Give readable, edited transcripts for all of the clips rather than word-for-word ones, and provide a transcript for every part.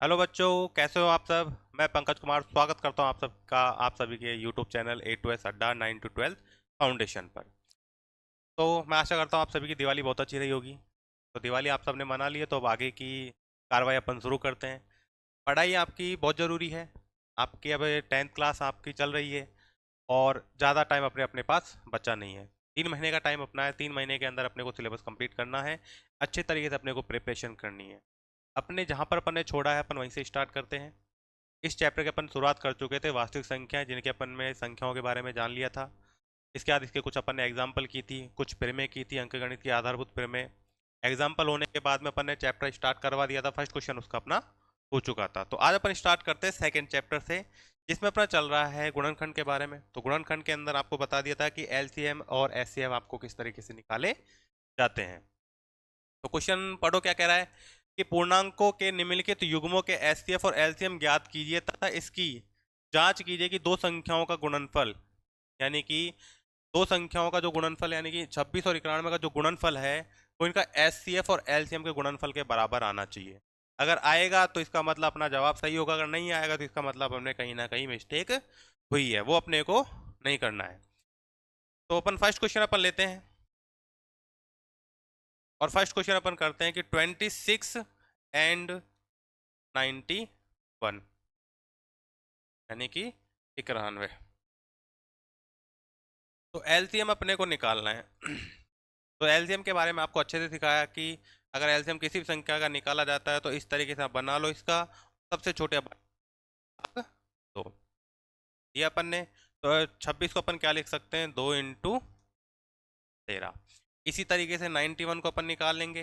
Hello बच्चों, कैसे हो आप सब। मैं पंकज कुमार स्वागत करता हूं आप सभी के YouTube channel A to S Adda 9 to 12 foundation पर। तो मैं आशा करता हूं आप सभी की दिवाली बहुत अच्छी रही होगी। तो दिवाली आप सबने मना ली है, तो अब आगे की कार्रवाई अपन शुरू करते हैं। पढ़ाई आपकी बहुत ज़रूरी है। आपकी अब 10th क्लास आपकी चल रही है और ज़्यादा टाइम अपने अपने पास बचा नहीं है। 3 महीने का टाइम अपना है, 3 महीने के अंदर अपने को सिलेबस कंप्लीट करना है। अच्छे तरीके से अपने को प्रिपरेशन करनी है। अपने जहाँ पर अपन ने छोड़ा है अपन वहीं से स्टार्ट करते हैं। इस चैप्टर के अपन शुरुआत कर चुके थे वास्तविक संख्याएं, जिनके अपन में संख्याओं के बारे में जान लिया था। इसके बाद इसके कुछ अपन ने एग्जाम्पल की थी, कुछ प्रमेय की थी, अंकगणित की आधारभूत प्रमेय। एग्जाम्पल होने के बाद में अपन ने चैप्टर स्टार्ट करवा दिया था, फर्स्ट क्वेश्चन उसका अपना हो चुका था। तो आज अपन स्टार्ट करते हैं सेकेंड चैप्टर से, जिसमें अपना चल रहा है गुणनखंड के बारे में। तो गुणनखंड के अंदर आपको बता दिया था कि एलसीएम और एचसीएफ आपको किस तरीके से निकाले जाते हैं। तो क्वेश्चन पढ़ो क्या कह रहा है कि पूर्णांकों के निम्नलिखित युग्मों के एचसीएफ और एलसीएम ज्ञात कीजिए तथा इसकी जांच कीजिए कि दो संख्याओं का गुणनफल, यानी कि दो संख्याओं का जो गुणनफल यानी कि 26 और 91 का जो गुणनफल है वो इनका एचसीएफ और एलसीएम के गुणनफल के बराबर आना चाहिए। अगर आएगा तो इसका मतलब अपना जवाब सही होगा, अगर नहीं आएगा तो इसका मतलब हमने कहीं ना कहीं मिस्टेक हुई है, वो अपने को नहीं करना है। तो अपन फर्स्ट क्वेश्चन अपन लेते हैं और फर्स्ट क्वेश्चन अपन करते हैं कि 26 एंड 91, यानी कि 91। तो एलसीएम अपने को निकालना है। तो एलसीएम के बारे में आपको अच्छे से सिखाया कि अगर एलसीएम किसी भी संख्या का निकाला जाता है तो इस तरीके से आप बना लो इसका सबसे छोटे भाग दो। ये अपन ने तो 26 को अपन क्या लिख सकते हैं, 2 × 13। इसी तरीके से 91 को अपन निकाल लेंगे।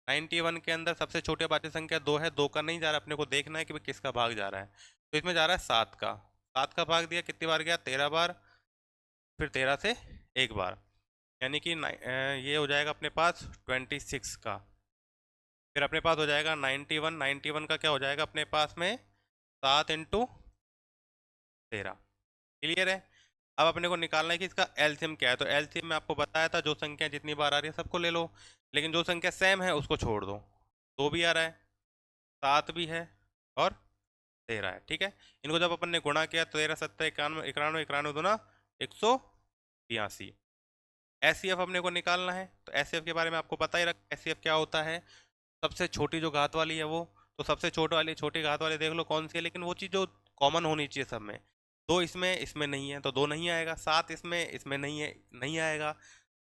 91 के अंदर सबसे छोटे भाज्य संख्या 2 है, 2 का नहीं जा रहा, अपने को देखना है कि भाई किसका भाग जा रहा है। तो इसमें जा रहा है 7 का। 7 का भाग दिया, कितनी बार गया, 13 बार। फिर 13 से एक बार, यानी कि ये हो जाएगा अपने पास 26 का। फिर अपने पास हो जाएगा 91। 91 का क्या हो जाएगा अपने पास में, 7 × 13। क्लियर है। अब अपने को निकालना है कि इसका एलसीएम क्या है। तो एलसीएम में आपको बताया था जो संख्या जितनी बार आ रही है सबको ले लो, लेकिन जो संख्या सेम है उसको छोड़ दो। 2 भी आ रहा है, 7 भी है और 13 है। ठीक है, इनको जब अपन ने गुणा किया तो 13 7 91, 91 91 दूना 182। एससीएफ अपने को निकालना है। तो एससीएफ के बारे में आपको पता ही रखा, एससीएफ क्या होता है, सबसे छोटी जो घात वाली है वो। तो सबसे छोटी घात वाली देख लो कौन सी है, लेकिन वो चीज़ जो कॉमन होनी चाहिए सब में। 2 इसमें इसमें नहीं है तो 2 नहीं आएगा। 7 इसमें इसमें नहीं है, नहीं आएगा।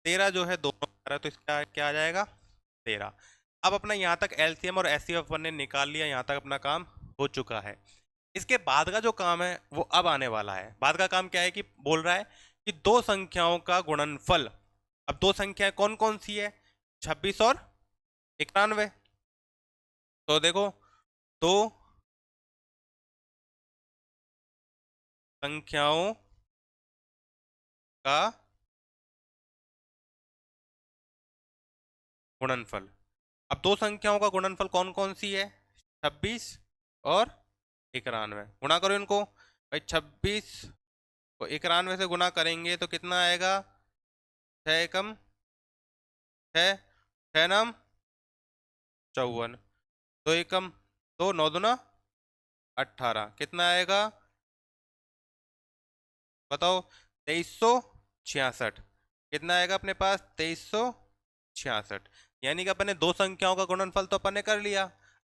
13 जो है दोनों आ रहा है, तो इसका क्या आ जाएगा, 13। अब अपना यहाँ तक एलसीएम और एचसीएफ अपन ने निकाल लिया, यहाँ तक अपना काम हो चुका है। इसके बाद का जो काम है वो अब आने वाला है। बाद का काम क्या है कि बोल रहा है कि दो संख्याओं का गुणनफल। अब दो संख्याएं कौन कौन सी है, 26 और 91। तो देखो, दो संख्याओं का गुणनफल। अब दो संख्याओं का गुणनफल कौन कौन सी है, 26 और 91। गुणा करो इनको भाई, 26 को 91 से गुणा करेंगे तो कितना आएगा, 6 एकम 6, 6 नाम 54, 2 एकम 2, 9 दूना 18, कितना आएगा बताओ, 2366। कितना आएगा अपने पास, 2366। यानी कि अपन ने दो संख्याओं का गुणनफल तो अपन ने कर लिया।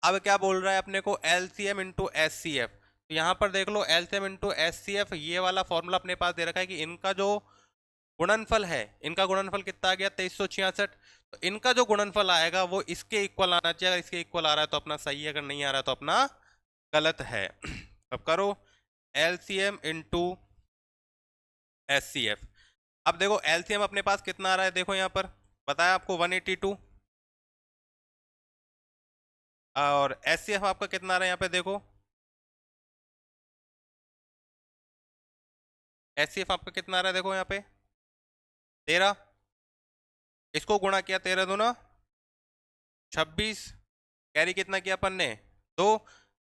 अब क्या बोल रहा है अपने को, एलसीएम इंटू एचसीएफ। तो यहाँ पर देख लो, एलसीएम इंटू एचसीएफ, ये वाला फॉर्मूला अपने पास दे रखा है कि इनका जो गुणनफल है, इनका गुणनफल कितना आ गया, 2366। तो इनका जो गुणनफल आएगा वो इसके इक्वल आना चाहिए। अगर इसके इक्वल आ रहा है तो अपना सही है, अगर नहीं आ रहा है तो अपना गलत है। अब करो एलसीएम इंटू एचसीएफ। अब देखो एलसीएम अपने पास कितना आ रहा है, देखो यहाँ पर बताया आपको 182, और एचसीएफ आपका कितना आ रहा है यहाँ पे देखो, एचसीएफ आपका कितना आ रहा है देखो यहाँ पे 13। इसको गुणा किया 13 दूना 26, कैरी कितना किया अपन ने, 2,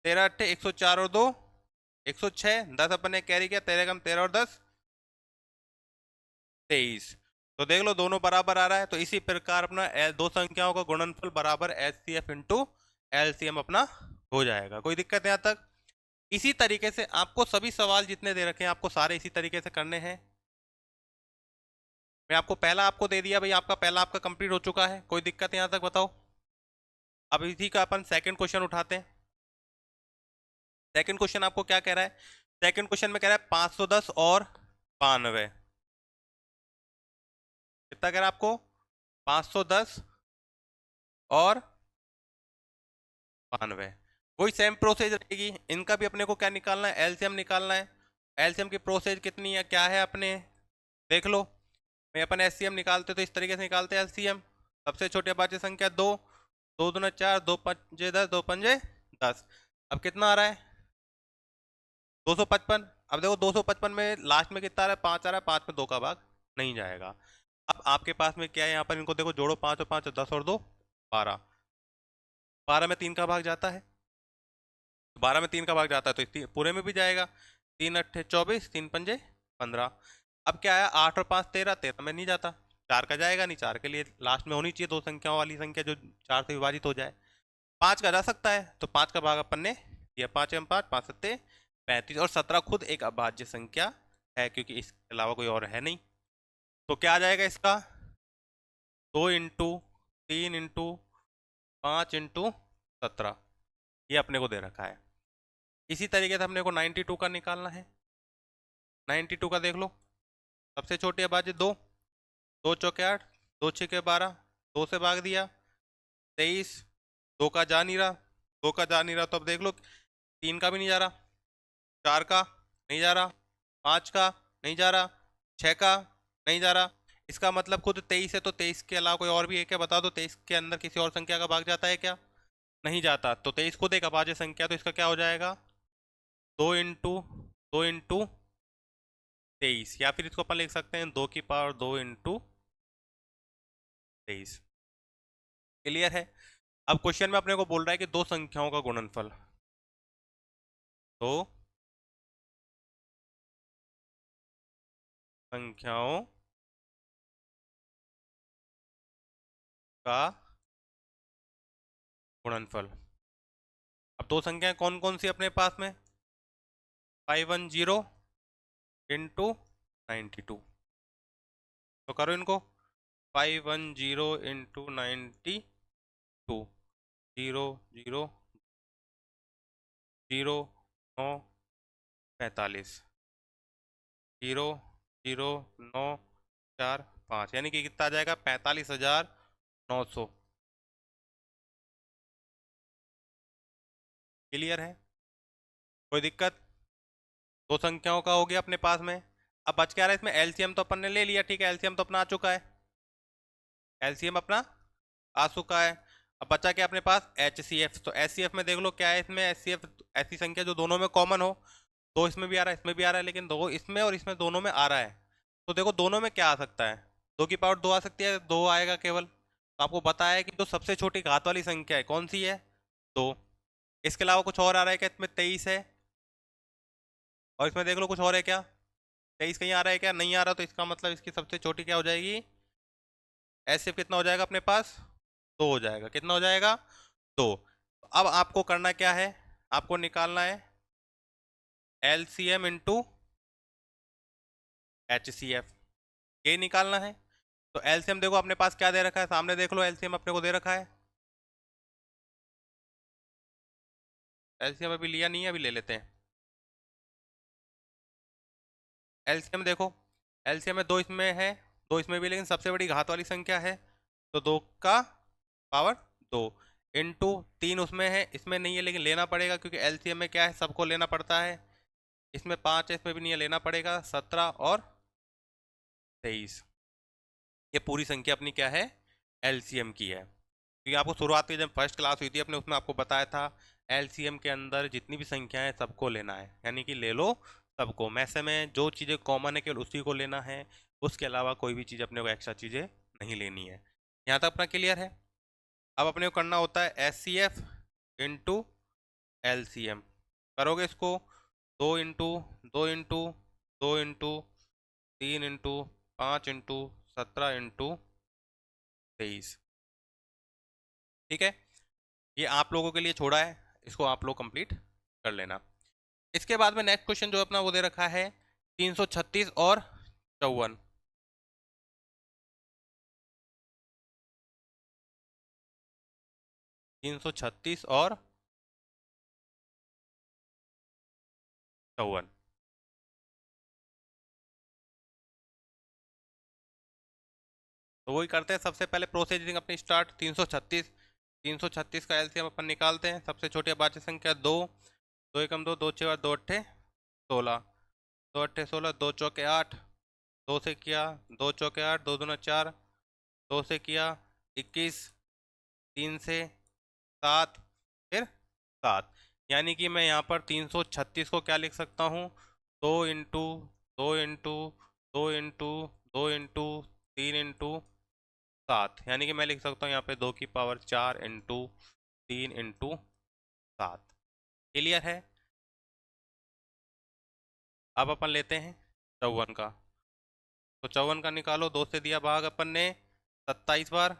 13 अट्ठे 104 और 2 106, 10 अपन ने कैरी किया, 13 कम 13 और 10 23। तो देख लो दोनों बराबर आ रहा है। तो इसी प्रकार अपना दो संख्याओं का गुणनफल बराबर एचसीएफ इंटू एलसीएम अपना हो जाएगा, कोई दिक्कत है यहाँ तक। इसी तरीके से आपको सभी सवाल जितने दे रखे हैं आपको सारे इसी तरीके से करने हैं। मैं आपको पहला आपको दे दिया भाई, आपका पहला आपका कंप्लीट हो चुका है, कोई दिक्कत है यहाँ तक बताओ। अब इसी का अपन सेकंड क्वेश्चन उठाते हैं। सेकंड क्वेश्चन आपको क्या कह रहा है? सेकंड क्वेश्चन में कह रहा है 510 और 92। कितना कह रहा है आपको? 510 और 92। वही सेम प्रोसेस रहेगी, इनका भी अपने को क्या निकालना है? एलसीएम निकालना है। एलसीएम की प्रोसेस कितनी है, क्या है अपने देख लो। मैं अपन एचसीएम निकालते तो इस तरीके से निकालते हैं एलसीएम। सबसे छोटी अभाज्य संख्या 2, 2 दूना 4, 2 पंजे 10, 2 पंजे 10। अब कितना आ रहा है? 255। अब देखो 255 में लास्ट में कितना आ रहा है? 5 आ रहा है, 5 में 2 का भाग नहीं जाएगा। अब आपके पास में क्या है यहाँ पर, इनको देखो जोड़ो, 5 और 5 10 और 2 12। 12 में 3 का भाग जाता है, 12 में 3 का भाग जाता है तो पूरे में भी जाएगा। 3 अट्ठे 24, 3 पंजे 15। अब क्या है? 8 और 5 13, 13 में नहीं जाता। 4 का जाएगा नहीं, 4 के लिए लास्ट में होनी चाहिए दो संख्याओं वाली संख्या जो 4 से विभाजित हो जाए। 5 का जा सकता है तो 5 का भाग अपन ने दिया, 5 एम 5, 5 सत्ते 35। और 17 खुद एक अभाज्य संख्या है क्योंकि इसके अलावा कोई और है नहीं। तो क्या आ जाएगा इसका? 2 इंटू 3 इंटू 5 इंटू 17, ये अपने को दे रखा है। इसी तरीके से अपने को 92 का निकालना है। 92 का देख लो, सबसे छोटी अभाज्य 2, 2 चौके 8, 2 छके 12, 2 से भाग दिया 23। 2 का जा नहीं रहा, 2 का जा नहीं रहा तो अब देख लो 3 का भी नहीं जा रहा, 4 का नहीं जा रहा, 5 का नहीं जा रहा, 6 का नहीं जा रहा। इसका मतलब खुद 23 है तो 23 के अलावा कोई और भी है क्या? बता दो, 23 के अंदर किसी और संख्या का भाग जाता है क्या? नहीं जाता। तो 23 खुद एक अभाज्य संख्या, तो इसका क्या हो जाएगा? 2 इंटू 23, या फिर इसको अपन लिख सकते हैं 2 की पावर 2 इंटू 23। क्लियर है? अब क्वेश्चन में अपने को बोल रहा है कि दो संख्याओं का गुणनफल, दो संख्याओं का गुणनफल। अब दो संख्याएं कौन कौन सी अपने पास में? 510 इंटू 92। तो करो इनको, 510 इंटू 92, 0 0 0 9 45, 0 0 9 4 5, यानी कि कितना आ जाएगा? 45,900। क्लियर है? कोई दिक्कत? दो संख्याओं का हो गया अपने पास में। अब बच क्या रहा है इसमें? एलसीएम तो अपन ने ले लिया, ठीक है, एलसीएम तो अपना आ चुका है, एलसीएम अपना आ चुका है। अब बचा क्या अपने पास? एचसीएफ। तो एचसीएफ में देख लो क्या है इसमें? एचसीएफ ऐसी संख्या जो दोनों में कॉमन हो। दो इसमें भी आ रहा है, इसमें भी आ रहा है, लेकिन दो इसमें और इसमें दोनों में आ रहा है। तो देखो दोनों में क्या आ सकता है? 2 की पावर 2 आ सकती है, 2 आएगा केवल। तो आपको बताया है कि जो सबसे छोटी घात वाली संख्या है कौन सी है? 2। इसके अलावा कुछ और आ रहा है क्या इसमें? 23 है, और इसमें देख लो कुछ और है क्या? 23 कहीं आ रहा है क्या? नहीं आ रहा। तो इसका मतलब इसकी सबसे छोटी क्या हो जाएगी? एचसीएफ कितना हो जाएगा अपने पास? 2 हो जाएगा। कितना हो जाएगा? 2। अब आपको करना क्या है? आपको निकालना है एलसीएम इंटू एचसीएफ, ये निकालना है। तो एलसीएम देखो अपने पास क्या दे रखा है, सामने देख लो, एलसीएम अपने को दे रखा है। एलसीएम अभी लिया नहीं है, अभी ले लेते हैं। एलसीएम देखो, एलसीएम में 2 इसमें है, 2 इसमें भी, लेकिन सबसे बड़ी घात वाली संख्या है तो 2 का पावर 2 इंटू 3 उसमें है, इसमें नहीं है लेकिन लेना पड़ेगा क्योंकि एलसीएम में क्या है, सबको लेना पड़ता है। इसमें 5 है, इसमें भी नहीं है, लेना पड़ेगा। 17 और 23, ये पूरी संख्या अपनी क्या है? एलसीएम की है। क्योंकि आपको शुरुआत में जब फर्स्ट क्लास हुई थी अपने, उसमें आपको बताया था एलसीएम के अंदर जितनी भी संख्याएं सबको लेना है, यानी कि ले लो सबको। मैसे में जो चीज़ें कॉमन है केवल उसी को लेना है, उसके अलावा कोई भी चीज़ अपने को एक्स्ट्रा चीज़ें नहीं लेनी है। यहाँ तक अपना क्लियर है? अब अपने को करना होता है H C F into L C M. करोगे इसको, 2 into 2 into 2 into 3 into 17 into 23। ठीक है, ये आप लोगों के लिए छोड़ा है, इसको आप लोग कंप्लीट कर लेना। इसके बाद में नेक्स्ट क्वेश्चन जो अपना वो दे रखा है 336 और 54। 336 और 54। तो वही करते हैं, सबसे पहले प्रोसीजिंग अपनी स्टार्ट। 336, 336 का एलसीएम अपन निकालते हैं। सबसे छोटी अभाज्य संख्या 2, 2 एकम 2, 2 छः 2 अट्ठे 16, 2 अट्ठे 16, 2 चौके 8, 2 से किया 2 चौके 8, 2 दूना 4, 2 से किया 21, 3 से 7, फिर 7। यानी कि मैं यहाँ पर 336 को क्या लिख सकता हूँ, 2 इंटू 3 इंटू यानी कि मैं लिख सकता हूँ यहाँ पे 2 की पावर 4 इंटू 3 इंटू 7। क्लियर है। अब अपन लेते हैं 54 का। तो 54 का निकालो, 2 से दिया भाग अपन ने 27 बार,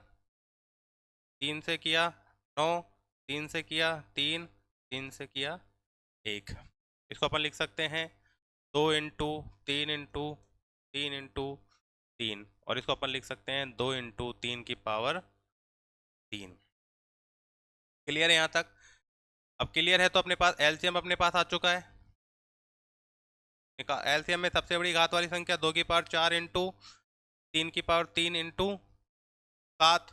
3 से किया 9, 3 से किया 3, 3 से किया 1। इसको अपन लिख सकते हैं 2 इंटू 3 इंटू 3 इंटू 3, और इसको अपन लिख सकते हैं 2 इंटू 3 की पावर 3। क्लियर है यहाँ तक। अब क्लियर है तो अपने पास एलसीएम अपने पास आ चुका है। एलसीएम में सबसे बड़ी घात वाली संख्या 2 की पावर 4 इंटू 3 की पावर 3 इंटू 7,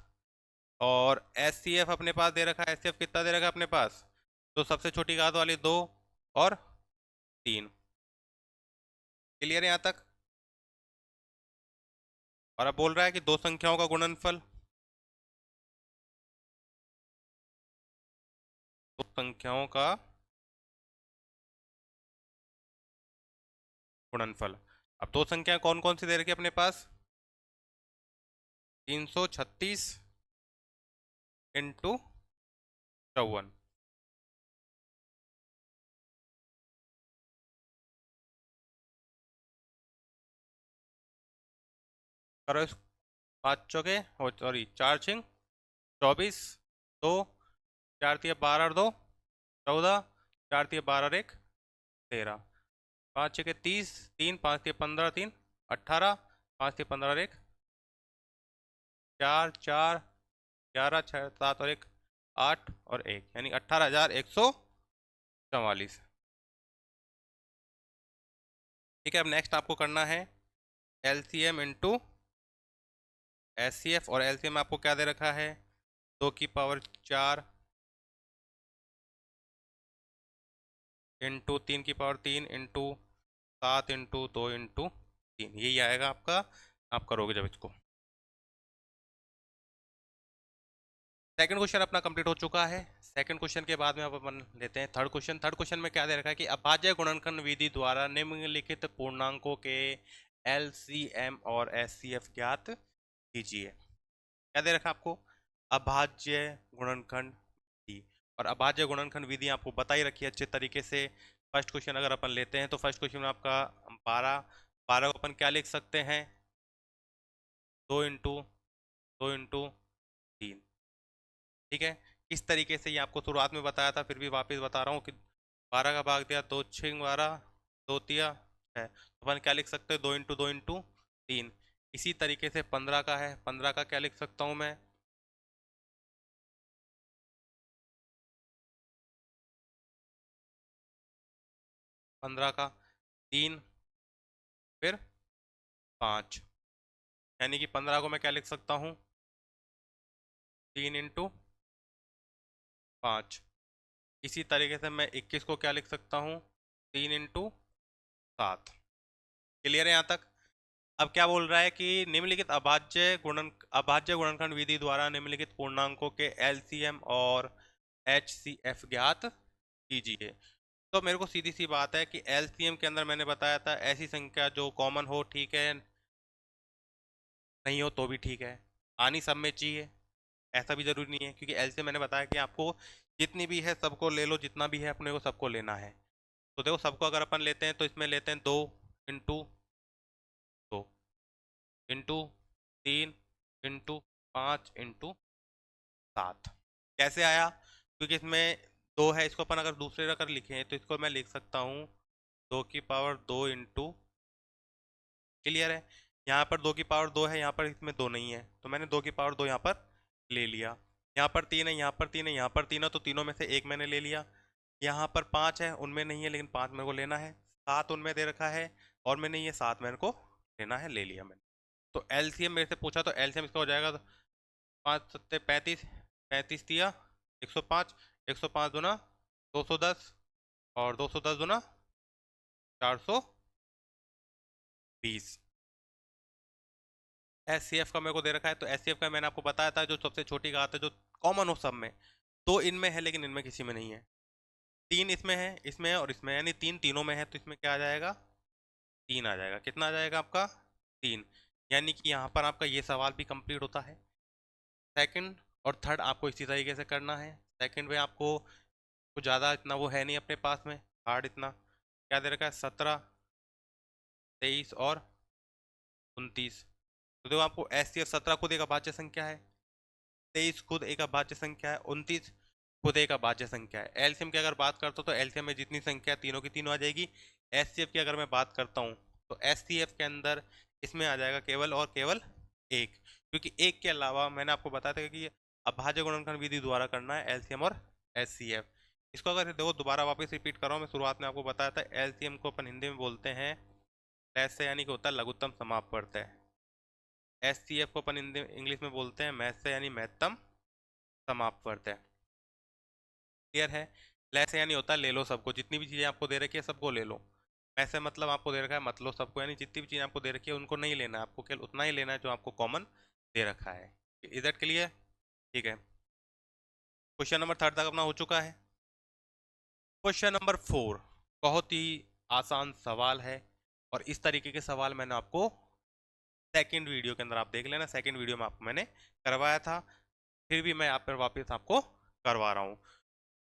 और एचसीएफ अपने पास दे रखा है। एचसीएफ कितना दे रखा है अपने पास, तो सबसे छोटी घात वाली 2 और 3। क्लियर है यहाँ तक। और अब बोल रहा है कि दो संख्याओं का गुणनफल, दो संख्याओं का गुणनफल। अब दो संख्याएं कौन कौन सी दे रखी है अपने पास, 336 इंटू 54। करो इस 5 चौके, सॉरी 4 छिंग 24, 2, 4 तिया 12 और 2 14, 4 तिया 12 और 1 13, 5 छः 30, 3 5 तिया 15, 3 18, 5 तिया 15 और 1 4 4 11, 6 7 और 1 8 और 1, यानी 18,144। ठीक है। अब नेक्स्ट आपको करना है एलसीएम इंटू एचसीएफ, और एलसीएम आपको क्या दे रखा है, 2 की पावर 4 इंटू 3 की पावर 3 इंटू 7 इंटू 2 इंटू 3, यही आएगा आपका। आप करोगे जब इसको। सेकंड क्वेश्चन अपना कंप्लीट हो चुका है। सेकंड क्वेश्चन के बाद में अब अपन लेते हैं थर्ड क्वेश्चन। थर्ड क्वेश्चन में क्या दे रखा है कि अभाज्य गुणनखंड विधि द्वारा निम्नलिखित पूर्णांकों के एलसीएम और एचसीएफ ज्ञात कीजिए। क्या दे रखा है आपको, अभाज्य गुणनखंड विधि। और अभाज्य गुणनखंड विधि आपको बता ही रखी है अच्छे तरीके से। फर्स्ट क्वेश्चन अगर अपन लेते हैं तो फर्स्ट क्वेश्चन में आपका 12, 12 को अपन क्या लिख सकते हैं, 2 इंटू 2 इंटू 3। ठीक है। इस तरीके से ये आपको शुरुआत में बताया था, फिर भी वापस बता रहा हूँ कि 12 का भाग दिया 2 6 12, 2 तिया है, तो अपन क्या लिख सकते हैं, 2 इंटू 2 इंटू 3। इसी तरीके से 15 का है, 15 का क्या लिख सकता हूँ मैं, 15 का 3 फिर 5, यानी कि 15 को मैं क्या लिख सकता हूँ, 3 इंटू 5। इसी तरीके से मैं 21 को क्या लिख सकता हूँ, 3 इंटू 7। क्लियर है यहाँ तक। अब क्या बोल रहा है कि निम्नलिखित अभाज्य गुणनखंड विधि द्वारा निम्नलिखित पूर्णांकों के एलसीएम और एचसीएफ ज्ञात कीजिए। तो मेरे को सीधी सी बात है कि एलसीएम के अंदर मैंने बताया था ऐसी संख्या जो कॉमन हो, ठीक है, नहीं हो तो भी ठीक है, आनी सब में चाहिए, ऐसा भी जरूरी नहीं है, क्योंकि एलसीएम मैंने बताया कि आपको जितनी भी है सबको ले लो, जितना भी है अपने को सबको लेना है। तो देखो सबको अगर अपन लेते हैं तो इसमें लेते हैं 2 इंटू 2 इंटू 3 इंटू 5 इंटू 7। कैसे आया, क्योंकि इसमें 2 है, इसको अपन अगर दूसरे अगर लिखें तो इसको मैं लिख सकता हूँ 2 की पावर 2 इंटू, क्लियर है। यहाँ पर 2 की पावर 2 है, यहाँ पर इसमें 2 नहीं है, तो मैंने 2 की पावर 2 यहाँ पर ले लिया। यहाँ पर 3 है, यहाँ पर 3 है, यहाँ पर 3 है, तो तीनों में से एक मैंने ले लिया। यहाँ पर 5 है, उनमें नहीं है, लेकिन 5 मेरे को लेना है। 7 उनमें दे रखा है और में नहीं है, 7 मेरे को लेना है, ले लिया मैंने। तो एलसीएम मेरे से पूछा, तो एलसीएम इसका हो जाएगा 5 सत्ते 35, 35 दिया 105, 105 दूना 210, और 210 दूना 420। एस सी एफ का मेरे को दे रखा है, तो एस सी एफ का मैंने आपको बताया था जो सबसे छोटी घात है जो कॉमन हो सब में, तो इनमें है लेकिन इनमें किसी में नहीं है। 3 इसमें है और इसमें, यानी तीनों में है, तो इसमें क्या आ जाएगा, 3 आ जाएगा। कितना आ जाएगा आपका, 3। यानी कि यहाँ पर आपका ये सवाल भी कंप्लीट होता है। सेकंड और थर्ड आपको इसी तरीके से करना है। सेकंड में आपको कुछ ज़्यादा इतना वो है नहीं अपने पास में हार्ड, इतना क्या दे रखा है, 17, 23 और 29। तो देखो आपको एस सी एफ 17 खुद एक अभाज्य संख्या है, 23 खुद एक अभाज्य संख्या है, 29 खुद एक अभाज्य संख्या है। एलसीएम की अगर बात करता हूँ तो एलसीएम में जितनी संख्या तीनों की तीनों आ जाएगी। एचसीएफ की अगर मैं बात करता हूँ तो एचसीएफ के अंदर इसमें आ जाएगा केवल और केवल एक, क्योंकि एक के अलावा मैंने आपको बताया था कि अभाज्य गुणनखंड विधि द्वारा करना है एलसीएम और एचसीएफ। इसको अगर देखो दोबारा वापस रिपीट कर रहा हूँ, मैं शुरुआत में आपको बताया था एलसीएम को अपन हिंदी में बोलते हैं लैस से, यानी कि होता है लघुत्तम समापवर्त है। एचसीएफ को अपन हिंदी इंग्लिश में बोलते हैं मैथ से, यानी महत्तम समापवर्त है। क्लियर है। लेस यानी होता है ले लो सबको, जितनी भी चीज़ें आपको दे रखी है सबको ले लो। ऐसे मतलब आपको दे रखा है मतलब सबको, यानी जितनी भी चीज़ें आपको दे रखी है उनको नहीं लेना है, आपको केवल उतना ही लेना है जो आपको कॉमन दे रखा है। Is that clear? ठीक है, क्वेश्चन नंबर 3 तक अपना हो चुका है। क्वेश्चन नंबर 4 बहुत ही आसान सवाल है, और इस तरीके के सवाल मैंने आपको सेकंड वीडियो के अंदर आप देख लेना, सेकंड वीडियो में आपको मैंने करवाया था, फिर भी मैं आप पर वापस आपको करवा रहा हूँ।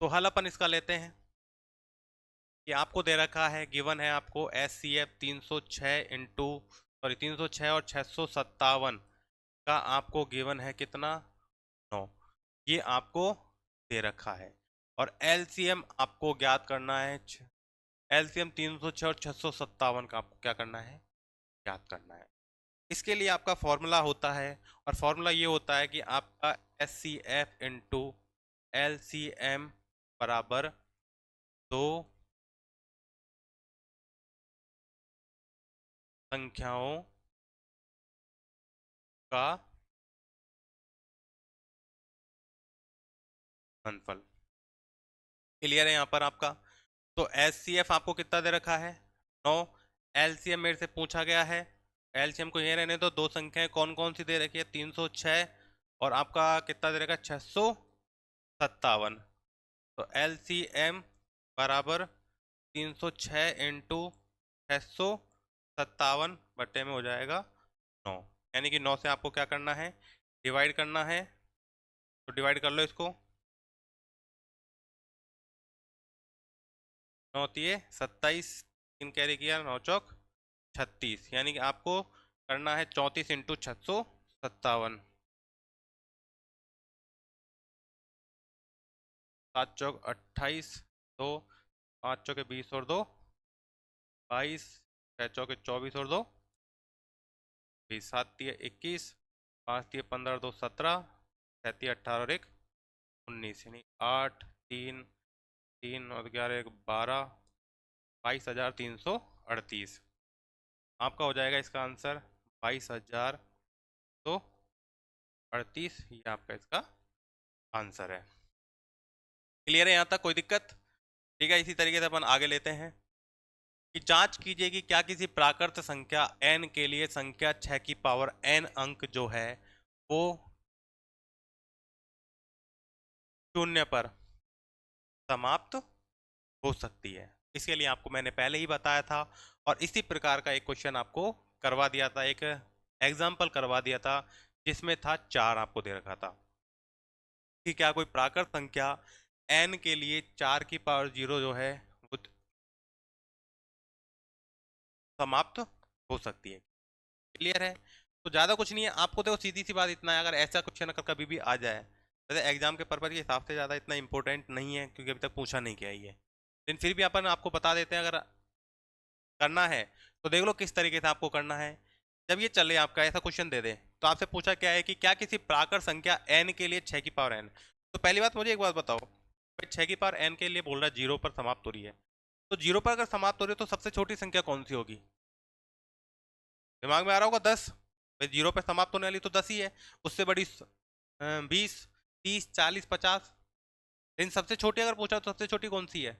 तो हल अपन इसका लेते हैं कि आपको दे रखा है, गिवन है आपको S C F 306 into, sorry 306 और 657 का आपको गिवन है कितना, 9, ये आपको दे रखा है। और एलसीएम आपको ज्ञात करना है, एलसीएम 306 और 657 का आपको क्या करना है, ज्ञात करना है। इसके लिए आपका फॉर्मूला होता है, और फॉर्मूला ये होता है कि आपका S C F into L C M बराबर 2 संख्याओं का घनफल। क्लियर है यहाँ पर आपका। तो एच सी एफ आपको कितना दे रखा है, 9। एलसीएम मेरे से पूछा गया है, एलसीएम को ये रहने दो, दो संख्याएं कौन कौन सी दे रखी है, 306 और आपका कितना दे रखा है, 657। तो एलसीएम बराबर 306 इंटू 657 बट्टे में हो जाएगा 9, यानी कि 9 से आपको क्या करना है, डिवाइड करना है। तो डिवाइड कर लो इसको, 9 तिये 27, 3 कैरी किया, 9 चौक 36, यानी कि आपको करना है 34 इंटू 657, 7 चौक 28, 2 5 चौके 20 और 2 22, 6 चौके 24 और 2 20, 7 तिये 21, 5 तिये 15 और 2 17, 6 तिये 18 और 1 19, यानी 8 3 3 और 11 1 12, 22,338 आपका हो जाएगा इसका आंसर, 22,038, ये आपका इसका आंसर है। क्लियर है यहाँ तक, कोई दिक्कत? ठीक है, इसी तरीके से अपन आगे लेते हैं कि जांच कीजिए कि क्या किसी प्राकृत संख्या n के लिए संख्या 6 की पावर n अंक जो है वो शून्य पर समाप्त हो सकती है। इसके लिए आपको मैंने पहले ही बताया था, और इसी प्रकार का एक क्वेश्चन आपको करवा दिया था, एक एग्जाम्पल करवा दिया था जिसमें था 4 आपको दे रखा था कि क्या कोई प्राकृत संख्या n के लिए 4 की पावर 0 जो है वो समाप्त हो सकती है। क्लियर है? तो ज़्यादा कुछ नहीं है, आपको देखो सीधी सी बात इतना है, अगर ऐसा क्वेश्चन अगर कभी भी आ जाए वैसे एग्जाम के पर्पज के हिसाब से ज़्यादा इतना इंपॉर्टेंट नहीं है क्योंकि अभी तक पूछा नहीं गया है ये, लेकिन फिर भी अपन आपको बता देते हैं, अगर करना है तो देख लो किस तरीके से आपको करना है। जब ये चले आपका ऐसा क्वेश्चन दे दे तो आपसे पूछा क्या है कि क्या किसी प्राकृत संख्या n के लिए 6 की पावर n, तो पहली बात मुझे एक बात बताओ भाई, 6 की पावर n के लिए बोल रहा है जीरो पर समाप्त हो रही है, तो जीरो पर अगर समाप्त हो रही है तो सबसे छोटी संख्या कौन सी होगी? दिमाग में आ रहा होगा 10, भाई जीरो पर समाप्त होने वाली तो 10 ही है, उससे बड़ी 20, 30, 40, 50, इन सबसे छोटी अगर पूछा तो सबसे छोटी कौन सी है?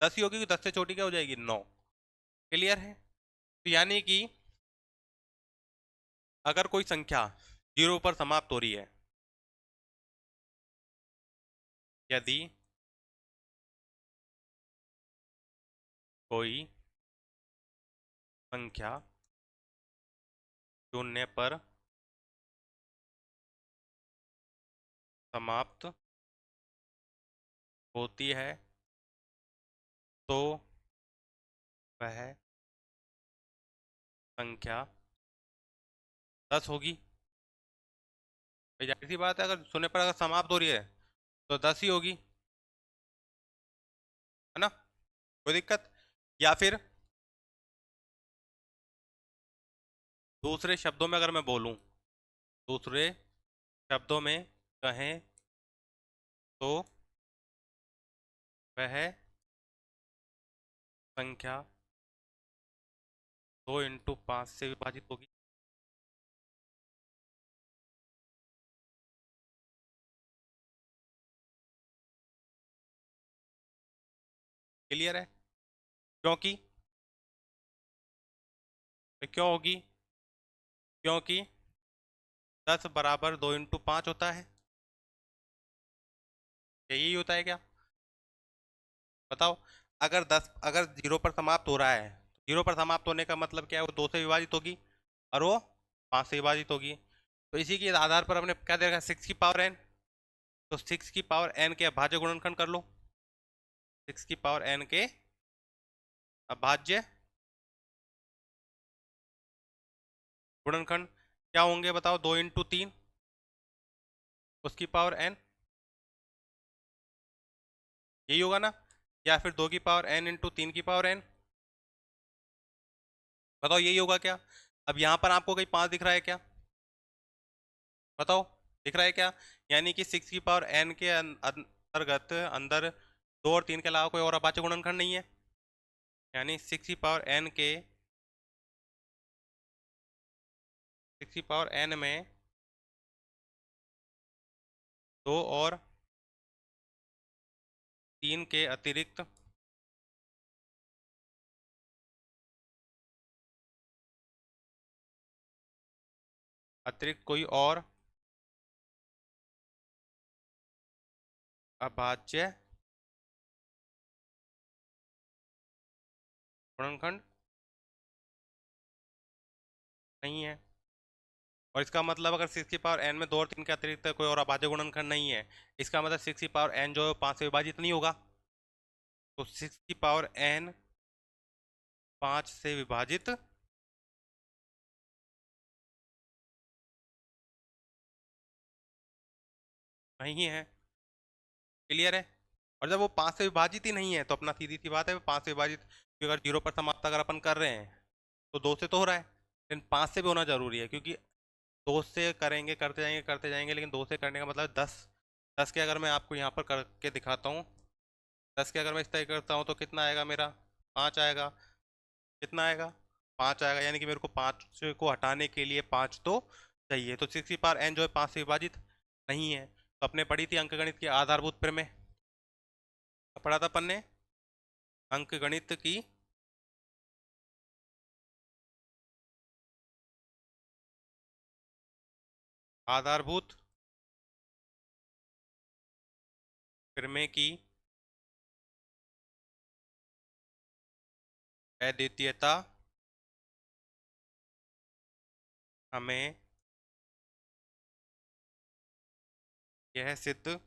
10 ही होगी, 10 से छोटी क्या हो जाएगी? 9। क्लियर है? तो यानी कि अगर कोई संख्या जीरो पर समाप्त हो रही है, यदि कोई संख्या शून्य पर समाप्त होती है तो वह संख्या 10 होगी। भाई जाहिर सी बात है, अगर शून्य पर अगर समाप्त हो रही है तो 10 ही होगी, है ना? कोई दिक्कत? या फिर दूसरे शब्दों में अगर मैं बोलूं, दूसरे शब्दों में कहें तो वह संख्या 2 × 5 से विभाजित होगी। क्लियर है? क्योंकि क्यों होगी? क्योंकि 10 बराबर 2 × 5 होता है। क्या यही होता है क्या? बताओ। अगर जीरो पर समाप्त हो रहा है, जीरो पर समाप्त होने का मतलब क्या है? वो 2 से विभाजित होगी और वो 5 से विभाजित होगी। तो इसी के आधार पर हमने क्या देखा, 6 की पावर n, तो 6 की पावर n के अभाज्य गुणनखंड कर लो। 6 की पावर n के अभाज्य गुणनखंड क्या होंगे बताओ? 2 × 3 उसकी पावर n, यही होगा ना? या फिर 2 की पावर n × 3 की पावर n, बताओ यही होगा क्या? अब यहाँ पर आपको कहीं 5 दिख रहा है क्या? बताओ, दिख रहा है क्या? यानी कि 6 की पावर n के अंतर्गत अंदर 2 और 3 के अलावा कोई और अभाज्य गुणनखंड नहीं है। यानी 6 की पावर n के 6 की पावर n में 2 और 3 के अतिरिक्त कोई और अभाज्य गुणनखंड नहीं है। और इसका मतलब अगर 6 की पावर n में 2 और 3 के अतिरिक्त कोई और अभाज्य गुणनखंड नहीं है, इसका मतलब 6 की पावर n जो है 5 से विभाजित नहीं होगा। तो 6 की पावर n 5 से विभाजित नहीं है। क्लियर है? और जब वो 5 से विभाजित ही नहीं है तो अपना सीधी सी बात है, 5 से विभाजित, क्योंकि अगर जीरो पर समाप्त अगर अपन कर रहे हैं तो 2 से तो हो रहा है, लेकिन 5 से भी होना जरूरी है, क्योंकि 2 से करेंगे, करते जाएंगे, लेकिन 2 से करने का मतलब 10। 10 के अगर मैं आपको यहाँ पर करके दिखाता हूँ, 10 के अगर मैं इस तरह करता हूँ तो कितना आएगा मेरा? 5 आएगा। कितना आएगा? 5 आएगा। यानी कि मेरे को 5 को हटाने के लिए 5 तो चाहिए। तो 6 की पावर n जो है 5 से विभाजित नहीं है। तो अपने पढ़ी थी अंकगणित की आधारभूत प्रमेय, पढ़ा था अपन ने अंकगणित की आधारभूत प्रमेय की अद्वितीयता हमें यह सिद्ध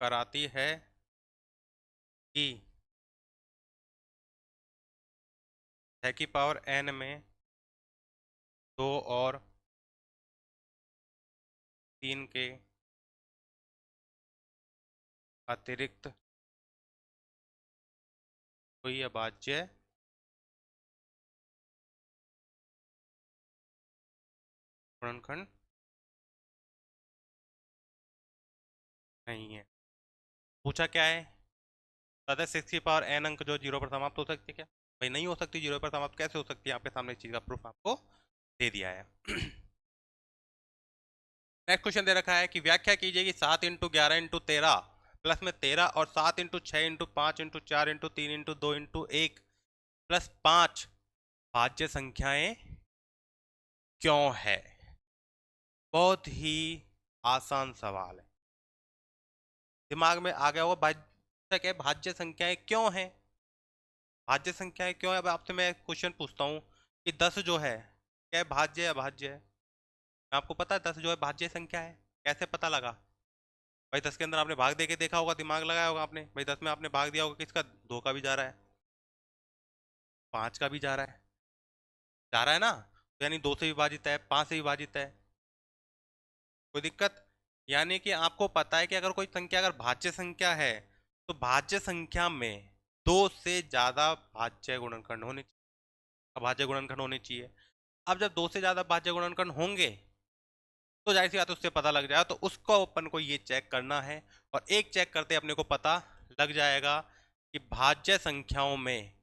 कराती है कि 6 की पावर n में 2 और 3 के अतिरिक्त कोई अभाज्य गुणनखंड नहीं है। पूछा क्या है? अतः 6 की पावर n अंक जो 0 पर समाप्त हो सकती है क्या? भाई नहीं हो सकती, 0 पर समाप्त कैसे हो सकती है? आपके सामने इस चीज का प्रूफ आपको दे दिया है। नेक्स्ट क्वेश्चन दे रखा है कि व्याख्या कीजिए कि 7 इंटू 11 इंटू 13 प्लस में 13 और 7 into 6 into 5 into 4 into 3 into 2 into 1 plus 5 भाज्य संख्याएं क्यों है? बहुत ही आसान सवाल है, दिमाग में आ गया होगा। भाज्य क्या है? भाज्य संख्याएं क्यों है? भाज्य संख्याएं क्यों है? अब आपसे मैं क्वेश्चन पूछता हूँ कि 10 जो है क्या है, भाज्य या अभाज्य है? आपको पता है 10 जो है भाज्य संख्या है? कैसे पता लगा? भाई 10 के अंदर आपने भाग दे के देखा होगा, दिमाग लगाया होगा आपने। भाई 10 में आपने भाग दिया होगा किसका? 2 का भी जा रहा है, 5 का भी जा रहा है ना, तो यानी 2 से विभाजित है, 5 से विभाजित है, कोई दिक्कत? यानी कि आपको पता है कि अगर कोई संख्या अगर भाज्य संख्या है तो भाज्य संख्या में 2 से ज्यादा भाज्य गुणनखंड होने चाहिए, अभाज्य गुणनखंड होने चाहिए। अब जब 2 से ज्यादा भाज्य गुणनखंड होंगे तो जाहिर सी बात है उससे पता लग जाएगा, तो उसको अपन को ये चेक करना है। और एक चेक करते अपने को पता लग जाएगा कि भाज्य संख्याओं में,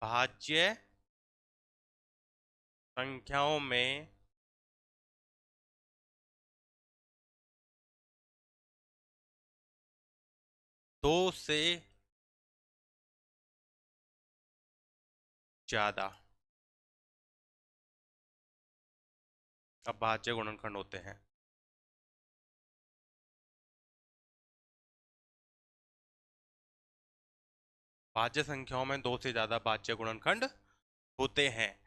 भाज्य संख्याओं में 2 से ज्यादा अभाज्य गुणनखंड होते हैं। भाज्य संख्याओं में 2 से ज्यादा भाज्य गुणनखंड होते हैं,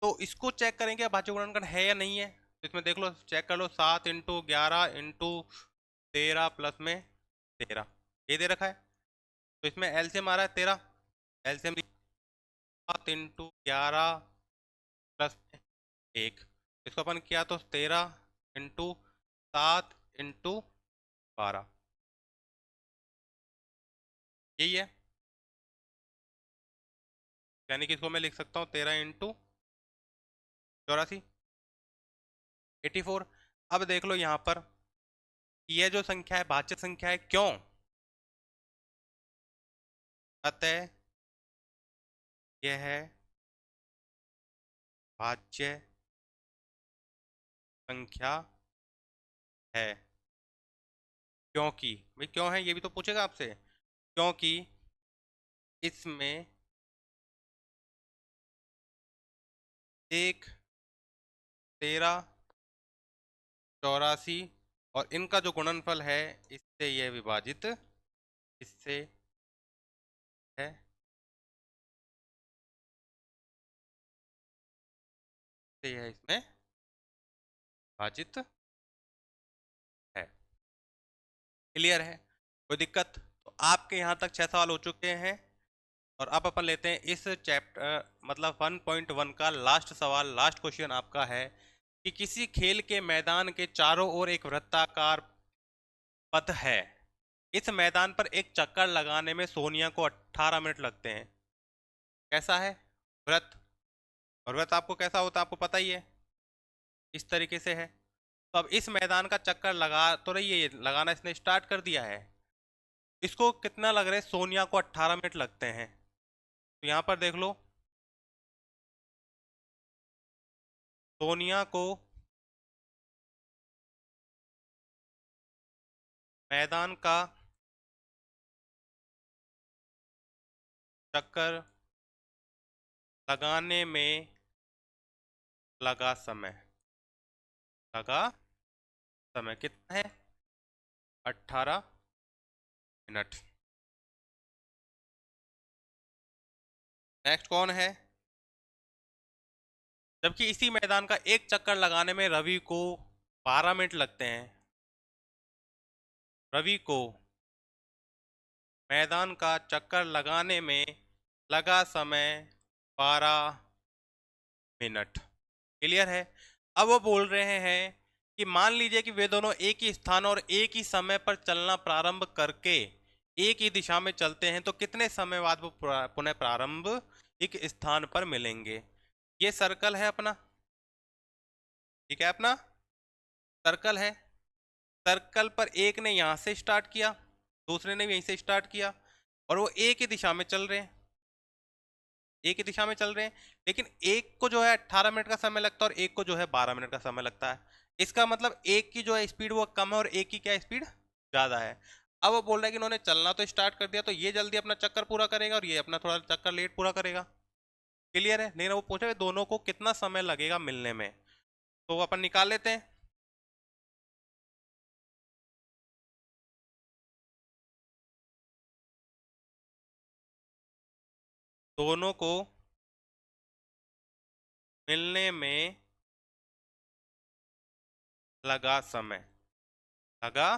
तो इसको चेक करेंगे भाज्य गुणनखंड है या नहीं है। तो इसमें देख लो, चेक कर लो, 7 इंटू 11 इंटू 13 प्लस में 13 ये दे रखा है, तो इसमें एलसीएम आ रहा है 13, एलसीएम 7 इंटू 11 प्लस 1, इसको अपन किया तो 13 इंटू 7 इंटू 12 यही है। यानी कि इसको मैं लिख सकता हूँ 13 इंटू 84, 84। अब देख लो यहाँ पर ये जो संख्या है भाज्य संख्या है, क्यों? अतः यह है भाज्य संख्या है। क्योंकि भाई क्यों है ये भी तो पूछेगा आपसे, क्योंकि इसमें एक 13, 84 और इनका जो गुणनफल है इससे यह विभाजित, इससे है, से यह इसमें विभाजित है। क्लियर है? कोई दिक्कत? तो आपके यहाँ तक 6 सवाल हो चुके हैं, और अब अपन लेते हैं इस चैप्टर मतलब 1.1 का लास्ट सवाल। लास्ट क्वेश्चन आपका है कि किसी खेल के मैदान के चारों ओर एक वृत्ताकार पथ है, इस मैदान पर एक चक्कर लगाने में सोनिया को 18 मिनट लगते हैं। कैसा है वृत्त? और वृत्त आपको कैसा होता है आपको पता ही है, इस तरीके से है। तो अब इस मैदान का चक्कर लगा तो रही है, ये लगाना इसने स्टार्ट कर दिया है। इसको कितना लग रहा है? सोनिया को 18 मिनट लगते हैं। तो यहां पर देख लो, सोनिया को मैदान का चक्कर लगाने में लगा समय कितना है? 18 मिनट। नेक्स्ट कौन है? जबकि इसी मैदान का एक चक्कर लगाने में रवि को 12 मिनट लगते हैं। रवि को मैदान का चक्कर लगाने में लगा समय 12 मिनट। क्लियर है। अब वो बोल रहे हैं कि मान लीजिए कि वे दोनों एक ही स्थान और एक ही समय पर चलना प्रारंभ करके एक ही दिशा में चलते हैं तो कितने समय बाद वो पुनः प्रारंभ एक स्थान पर मिलेंगे। ये सर्कल है अपना, ठीक है, अपना सर्कल है। सर्कल पर एक ने यहां से स्टार्ट किया, दूसरे ने भी यहीं से स्टार्ट किया, और वो एक ही दिशा में चल रहे हैं, एक ही दिशा में चल रहे हैं। लेकिन एक को जो है 18 मिनट का समय लगता है और एक को जो है 12 मिनट का समय लगता है। इसका मतलब एक की जो है स्पीड वो कम है और एक की क्या स्पीड ज्यादा है। अब वो बोल रहा है कि इन्होंने चलना तो स्टार्ट कर दिया, तो ये जल्दी अपना चक्कर पूरा करेगा और ये अपना थोड़ा चक्कर लेट पूरा करेगा। क्लियर है। लेकिन वो पूछा कि दोनों को कितना समय लगेगा मिलने में, तो वो अपन निकाल लेते हैं। दोनों को मिलने में लगा समय, लगा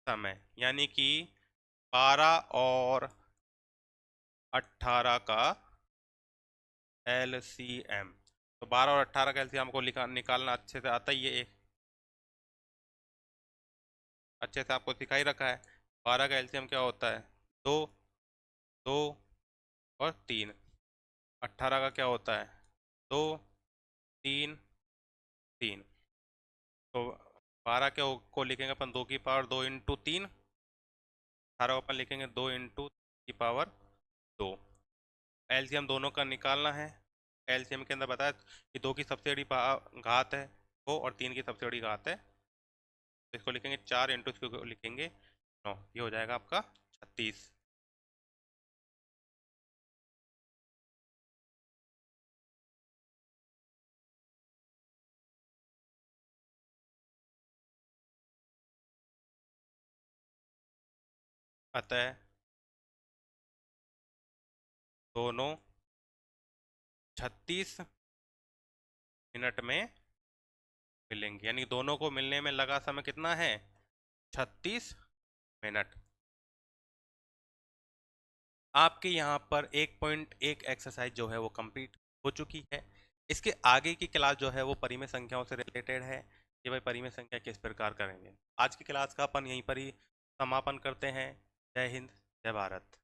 समय यानी कि 12 और 18 का LCM। तो 12 और 18 का LCM को निकालना अच्छे से आता ही है, एक अच्छे से आपको सिखा ही रखा है। 12 का LCM क्या होता है, 2, 2 और 3। 18 का क्या होता है, 2, 3, 3। तो 12 के को लिखेंगे अपन 2 की पावर 2 इंटू 3, 18 को अपन लिखेंगे 2 इंटू की पावर 2। LCM दोनों का निकालना है। LCM के अंदर बताया कि 2 की सबसे बड़ी घात है 2 और 3 की सबसे बड़ी घात है, तो इसको लिखेंगे 4 इंटू इसको लिखेंगे 9। ये हो जाएगा आपका 36। अतः दोनों 36 मिनट में मिलेंगे, यानी दोनों को मिलने में लगा समय कितना है, 36 मिनट। आपके यहाँ पर 1.1 एक्सरसाइज जो है वो कंप्लीट हो चुकी है। इसके आगे की क्लास जो है वो परिमेय संख्याओं से रिलेटेड है कि भाई परिमेय संख्या किस प्रकार करेंगे। आज की क्लास का अपन यहीं पर ही समापन करते हैं। जय हिंद, जय भारत।